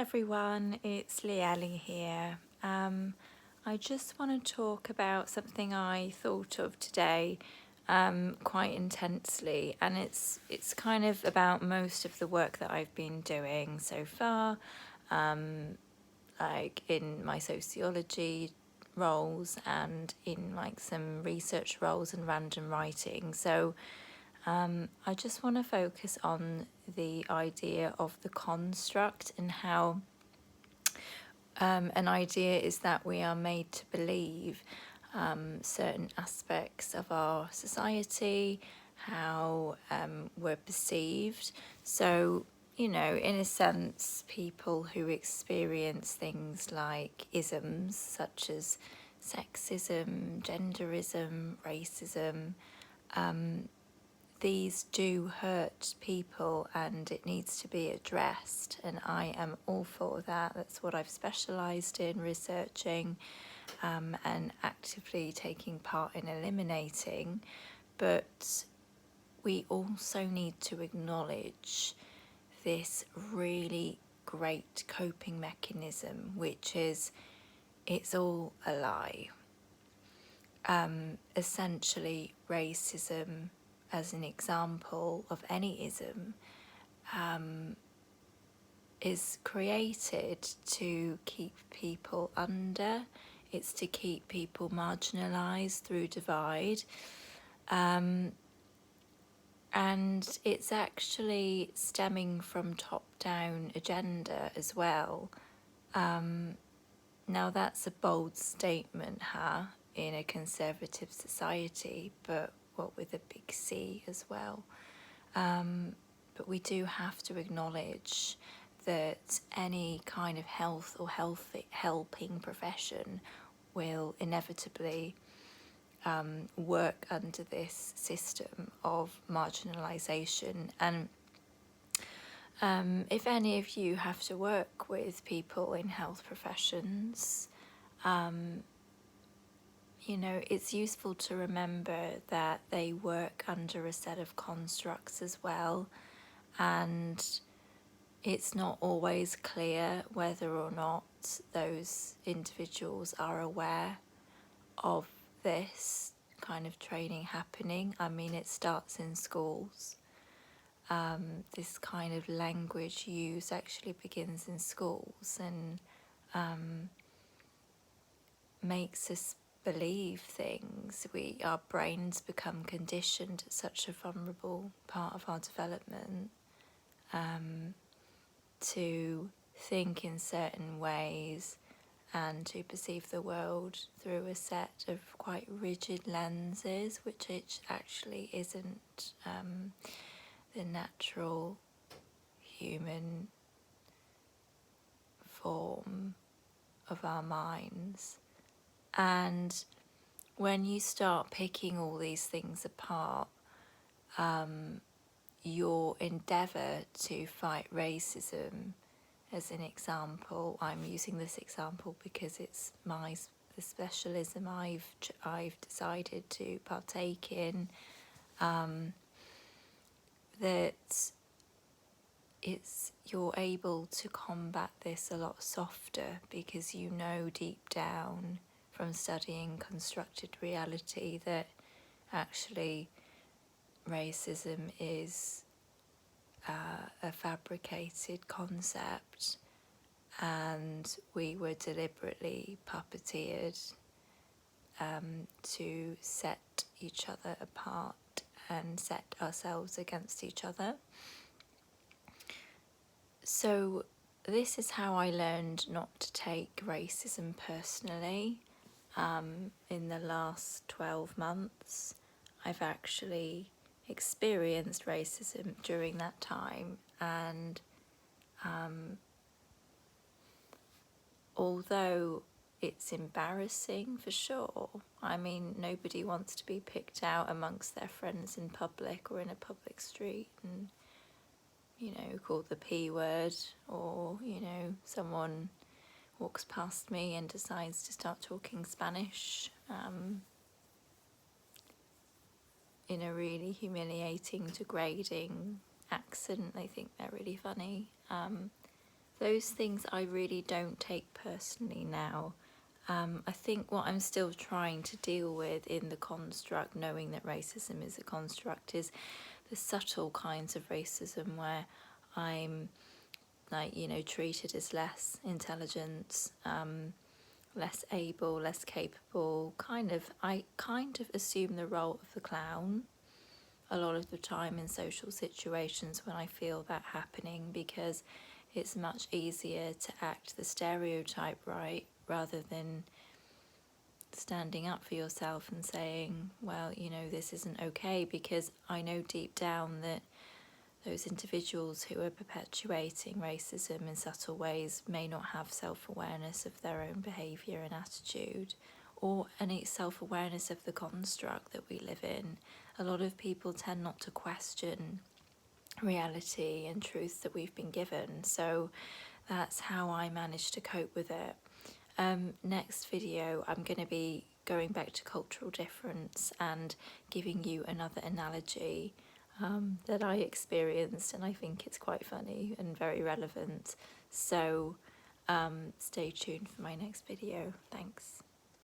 everyone, it's Lieli here. I just want to talk about something I thought of today quite intensely, and it's kind of about most of the work that I've been doing so far, like in my sociology roles and in like some research roles and random writing. So I just want to focus on the idea of the construct and how an idea is that we are made to believe certain aspects of our society, how we're perceived. So, you know, in a sense, people who experience things like isms such as sexism, genderism, racism, these do hurt people and it needs to be addressed, and I am all for that. That's what I've specialised in researching and actively taking part in eliminating. But we also need to acknowledge this really great coping mechanism, which is it's all a lie. Essentially, racism, as an example of any ism, is created to keep people under. It's to keep people marginalised through divide. And it's actually stemming from top-down agenda as well. Now that's a bold statement, in a conservative society, but what with a big C as well. But we do have to acknowledge that any kind of health or helping profession will inevitably work under this system of marginalisation. And if any of you have to work with people in health professions, you know, it's useful to remember that they work under a set of constructs as well, and it's not always clear whether or not those individuals are aware of this kind of training happening. I mean, it starts in schools. This kind of language use actually begins in schools and makes us believe things. Our brains become conditioned at such a vulnerable part of our development to think in certain ways and to perceive the world through a set of quite rigid lenses, which it actually isn't the natural human form of our minds. And when you start picking all these things apart, your endeavour to fight racism, as an example, I'm using this example because it's the specialism I've decided to partake in, that you're able to combat this a lot softer because you know deep down from studying constructed reality that actually racism is a fabricated concept, and we were deliberately puppeteered to set each other apart and set ourselves against each other. So this is how I learned not to take racism personally. In the last 12 months, I've actually experienced racism during that time, and although it's embarrassing for sure, I mean, nobody wants to be picked out amongst their friends in public or in a public street and, you know, called the P word, or, you know, someone walks past me and decides to start talking Spanish in a really humiliating, degrading accent. They think they're really funny. those things I really don't take personally now. I think what I'm still trying to deal with in the construct, knowing that racism is a construct, is the subtle kinds of racism where I'm like, you know, treated as less intelligent, less able, less capable. I kind of assume the role of the clown a lot of the time in social situations when I feel that happening, because it's much easier to act the stereotype right rather than standing up for yourself and saying, well, you know, this isn't okay, because I know deep down that those individuals who are perpetuating racism in subtle ways may not have self-awareness of their own behaviour and attitude, or any self-awareness of the construct that we live in. A lot of people tend not to question reality and truth that we've been given, so that's how I manage to cope with it. Next video I'm going to be going back to cultural difference and giving you another analogy that I experienced, and I think it's quite funny and very relevant. So stay tuned for my next video. Thanks.